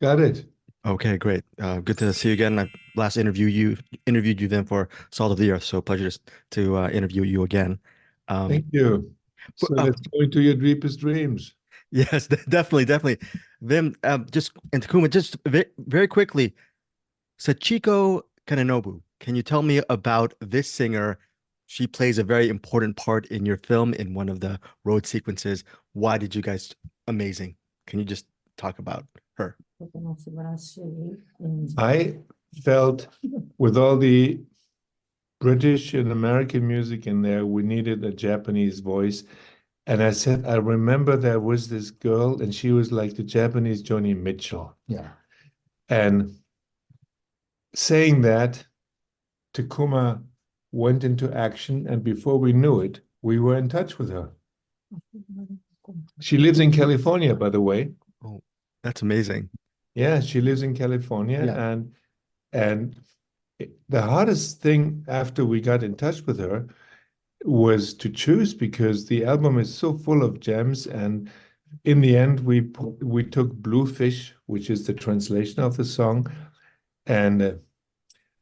Got it. Okay, great. Good to see you again. I last interviewed you then for Salt of the Earth, so pleasure to interview you again. Thank Um, you. but, So let's go into your deepest dreams. yes, definitely, definitely. Then just and Takuma, just very quickly, Sachiko Kanenobu. Can you tell me about this singer? She plays a very important part in your film in one of the road sequences. Why did you guys amazing? Can you just talk about her? I felt with all the British and American music in there, we needed a Japanese voice. And I said, I remember there was this girl, and she was like the Japanese Joni Mitchell. Yeah. And saying that, Takuma went into action, and before we knew it, we were in touch with her. She lives in California, by the way. Oh, that's amazing. Yeah, she lives in California, Yeah. and the hardest thing after we got in touch with her was to choose because the album is so full of gems. And in the end, we took Bluefish, which is the translation of the song, and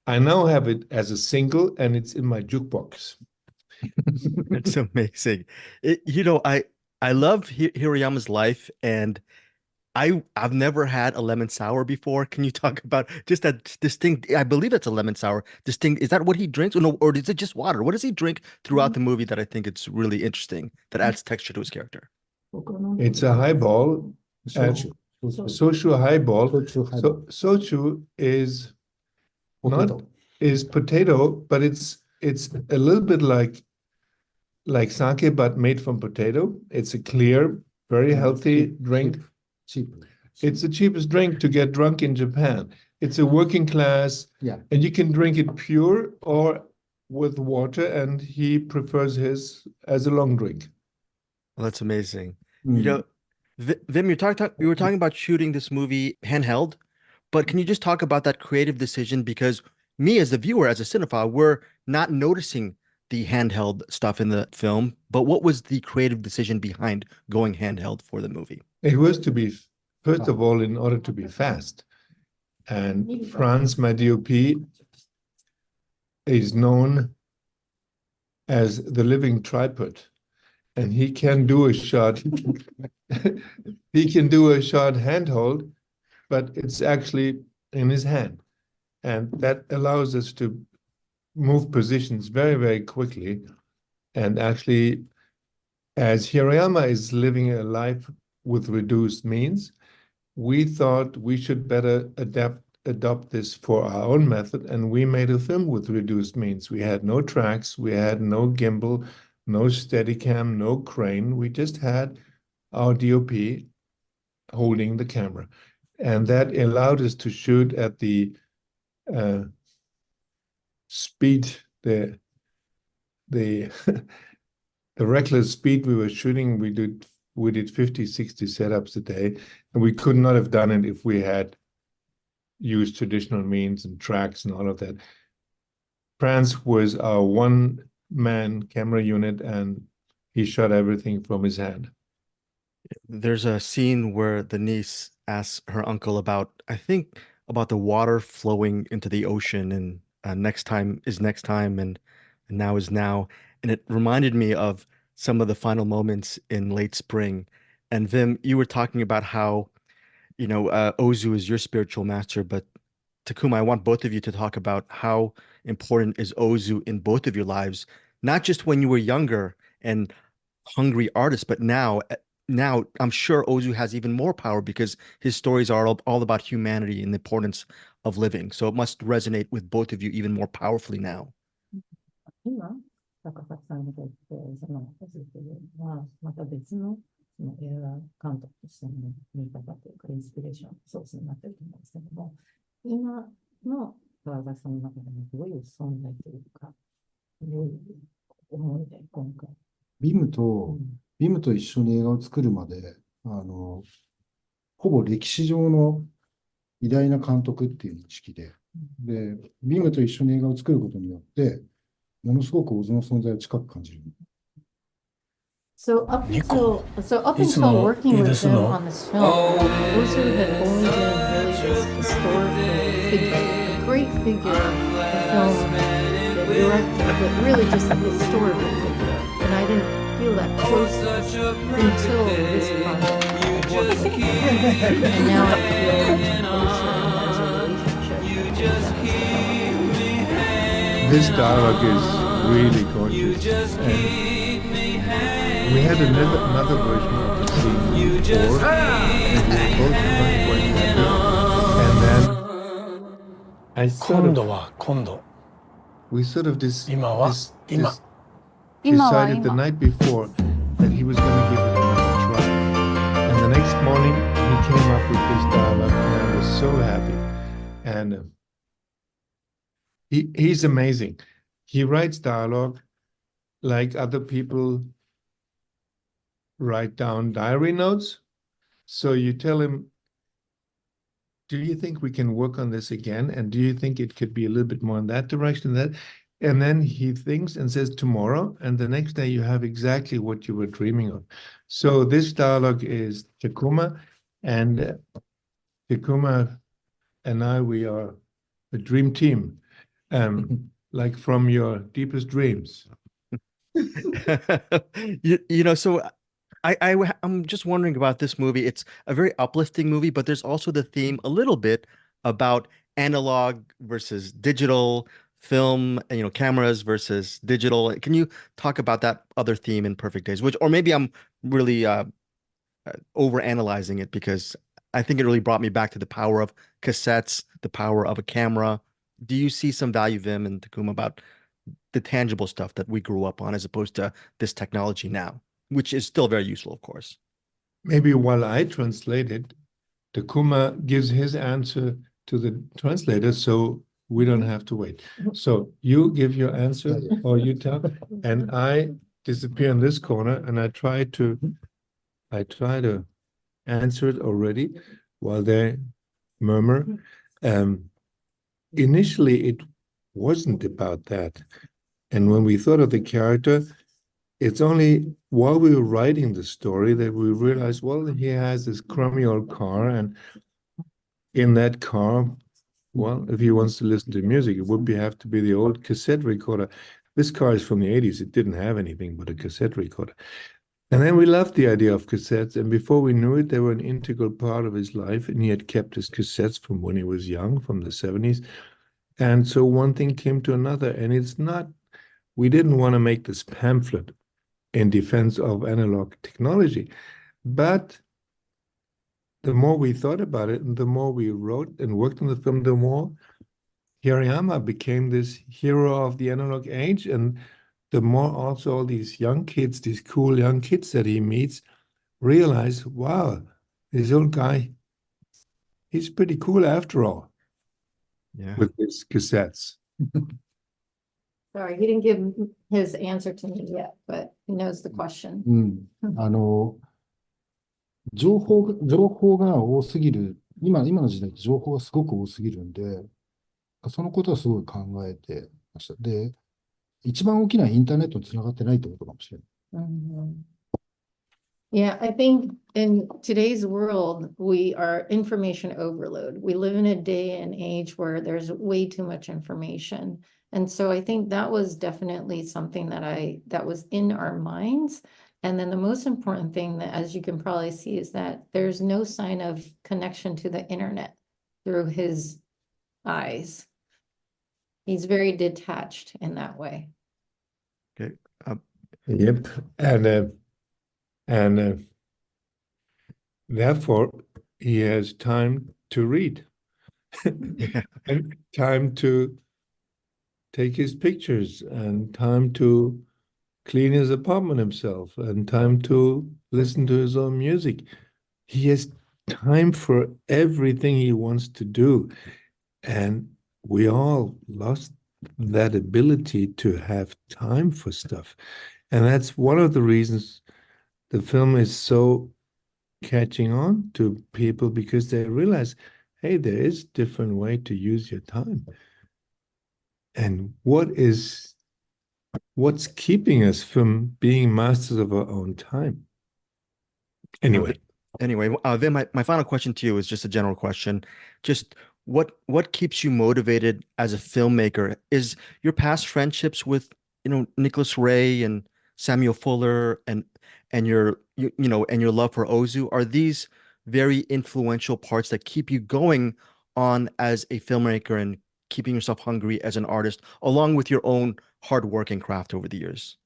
I now have it as a single, and it's in my jukebox. It's amazing. I love Hirayama's life, and I've never had a lemon sour before. Can you talk about just that distinct? I believe it's a lemon sour. Distinct. Is that what he drinks? Or no, or is it just water? What does he drink throughout the movie that I think it's really interesting that adds texture to his character? It's a highball, Soju. soju highball. Soju highball. Soju is not Potato. is potato, but it's a little bit like sake, but made from potato. It's a clear, very healthy drink. Cheap. It's the cheapest drink to get drunk in Japan. It's a working class, Yeah. and you can drink it pure or with water, and he prefers his as a long drink. Well, that's amazing. You Mm. know, Vim, you were talking about shooting this movie handheld, but can you just talk about that creative decision? Because me as the viewer, as a cinephile, we're not noticing the handheld stuff in the film, but what was the creative decision behind going handheld for the movie? It was to be, first of all, in order to be fast. And Franz, my DOP, is known as the living tripod. And he can do a shot. He can do a shot handhold, but it's actually in his hand. And that allows us to move positions very, very quickly. And actually, as Hirayama is living a life with reduced means, we thought we should better adopt this for our own method, and we made a film with reduced means. We had no tracks, we had no gimbal, no Steadicam, no crane. We just had our DOP holding the camera, and that allowed us to shoot at the speed, the the reckless speed we were shooting. We did 50, 60 setups a day, and we could not have done it if we had used traditional means and tracks and all of that. Franz was our one-man camera unit, and he shot everything from his hand. There's a scene where the niece asks her uncle about, I think, about the water flowing into the ocean and next time is next time and now is now. And it reminded me of some of the final moments in late spring. And Vim, you were talking about how, Ozu is your spiritual master, but Takuma, I want both of you to talk about how important is Ozu in both of your lives, not just when you were younger and hungry artists, but now I'm sure Ozu has even more power because his stories are all about humanity and the importance of living. So it must resonate with both of you even more powerfully now. 今、高崎さんにとって、そのオズというのは、また別の、その映画監督としての見方というか、インスピレーションソースになっていると思うんですけども、今の高崎さんの中でもどういう存在というか、どういう思いで今回。ビムと一緒に映画を作るまで、ほぼ歴史上の偉大な監督っていう認識で、ビムと一緒に映画を作ることによって、ものすごくオズの存在を近く感じる。So up until working with him on this film, Ozu had only been really this historical figure, a great figure, a film, the director, but really just a historical figure. And I didn't feel that closeness until this project. I worked with him. And now I feel closer as a relationship. This dialogue is really gorgeous. And we had another version of the scene before, and we were both much more excited. And then I sort 今度 of, は今度 we sort of今 decided the night before that he was going to give it another try. And the next morning, he came up with this dialogue, and I was so happy. And he's amazing. He writes dialogue like other people write down diary notes. So you tell him, do you think we can work on this again? And do you think it could be a little bit more in that direction? And then he thinks and says tomorrow, and the next day you have exactly what you were dreaming of. So this dialogue is Takuma, and Takuma and I, we are a dream team, like from your deepest dreams. So I'm just wondering about this movie. It's a very uplifting movie, but there's also the theme a little bit about analog versus digital film, cameras versus digital. Can you talk about that other theme in Perfect Days? Or maybe I'm really over analyzing it, because I think it really brought me back to the power of cassettes, the power of a camera. Do you see some value, Vim and Takuma, about the tangible stuff that we grew up on as opposed to this technology now, which is still very useful, of course? Maybe while I translate it, Takuma gives his answer to the translator, so we don't have to wait. So you give your answer, or you tell, and I disappear in this corner, and I try to answer it already while they murmur. Initially, it wasn't about that. And when we thought of the character, it's only while we were writing the story that we realized, well, he has this crummy old car, and in that car, well, if he wants to listen to music, it would have to be the old cassette recorder. This car is from the 80s. It didn't have anything but a cassette recorder. And then we loved the idea of cassettes, and before we knew it, they were an integral part of his life, and he had kept his cassettes from when he was young, from the 70s. And so one thing came to another, and we didn't want to make this pamphlet in defense of analog technology. But the more we thought about it, and the more we wrote and worked on the film, the more Hirayama became this hero of the analog age, and the more also all these young kids, these cool young kids that he meets, realize, wow, this old guy, he's pretty cool after all. Yeah. With his cassettes. Sorry, he didn't give his answer to me yet, but he knows the question. 情報が多すぎる、今の時代って情報がすごく多すぎるんで、そのことはすごい考えてました。で、一番大きなインターネットにつながってないってことかもしれない。Yeah, I think in today's world, we are information overload. We live in a day and age where there's way too much information. And so I think that was definitely something that was in our minds. And then the most important thing that, as you can probably see, is that there's no sign of connection to the internet through his eyes. He's very detached in that way. Okay. Yep. And therefore, he has time to read and time to take his pictures and time to clean his apartment himself and time to listen to his own music. He has time for everything he wants to do. And we all lost that ability to have time for stuff. And that's one of the reasons the film is so catching on to people, because they realize, hey, there is a different way to use your time. And what's keeping us from being masters of our own time? Anyway. Anyway, then my final question to you is just a general question. Just what keeps you motivated as a filmmaker? Is your past friendships with, Nicholas Ray and Samuel Fuller and your love for Ozu, are these very influential parts that keep you going on as a filmmaker and keeping yourself hungry as an artist, along with your own hard work and craft over the years?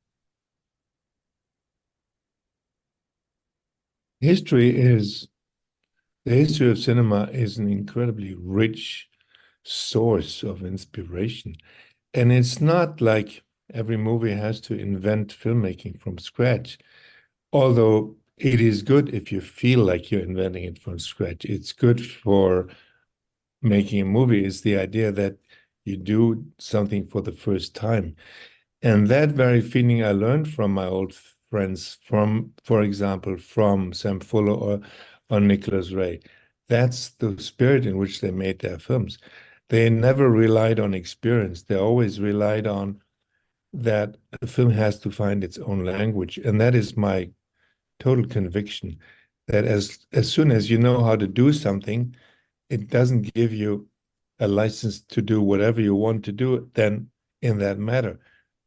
The history of cinema is an incredibly rich source of inspiration. And it's not like every movie has to invent filmmaking from scratch, although it is good if you feel like you're inventing it from scratch. It's good for making a movie, is the idea that you do something for the first time. And that very feeling I learned from my old friends, for example, from Sam Fuller or Nicholas Ray. That's the spirit in which they made their films. They never relied on experience. They always relied on that a film has to find its own language. And that is my total conviction, that as soon as you know how to do something, it doesn't give you a license to do whatever you want to do then in that matter.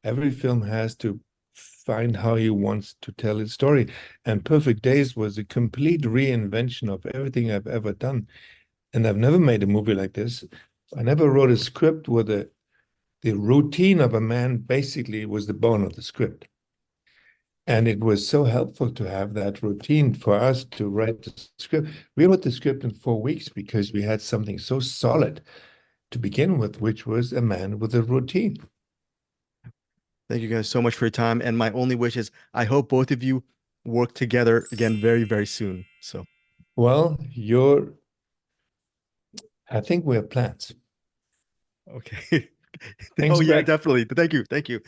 Every film has to find how he wants to tell its story. And Perfect Days was a complete reinvention of everything I've ever done. And I've never made a movie like this. I never wrote a script where the routine of a man basically was the bone of the script. And it was so helpful to have that routine for us to write the script. We wrote the script in 4 weeks because we had something so solid to begin with, which was a man with a routine. Thank you guys so much for your time. And my only wish is I hope both of you work together again very, very soon. So, Well, I think we have plans. okay. Thanks, Oh, yeah, Greg. definitely. Thank you. Thank you.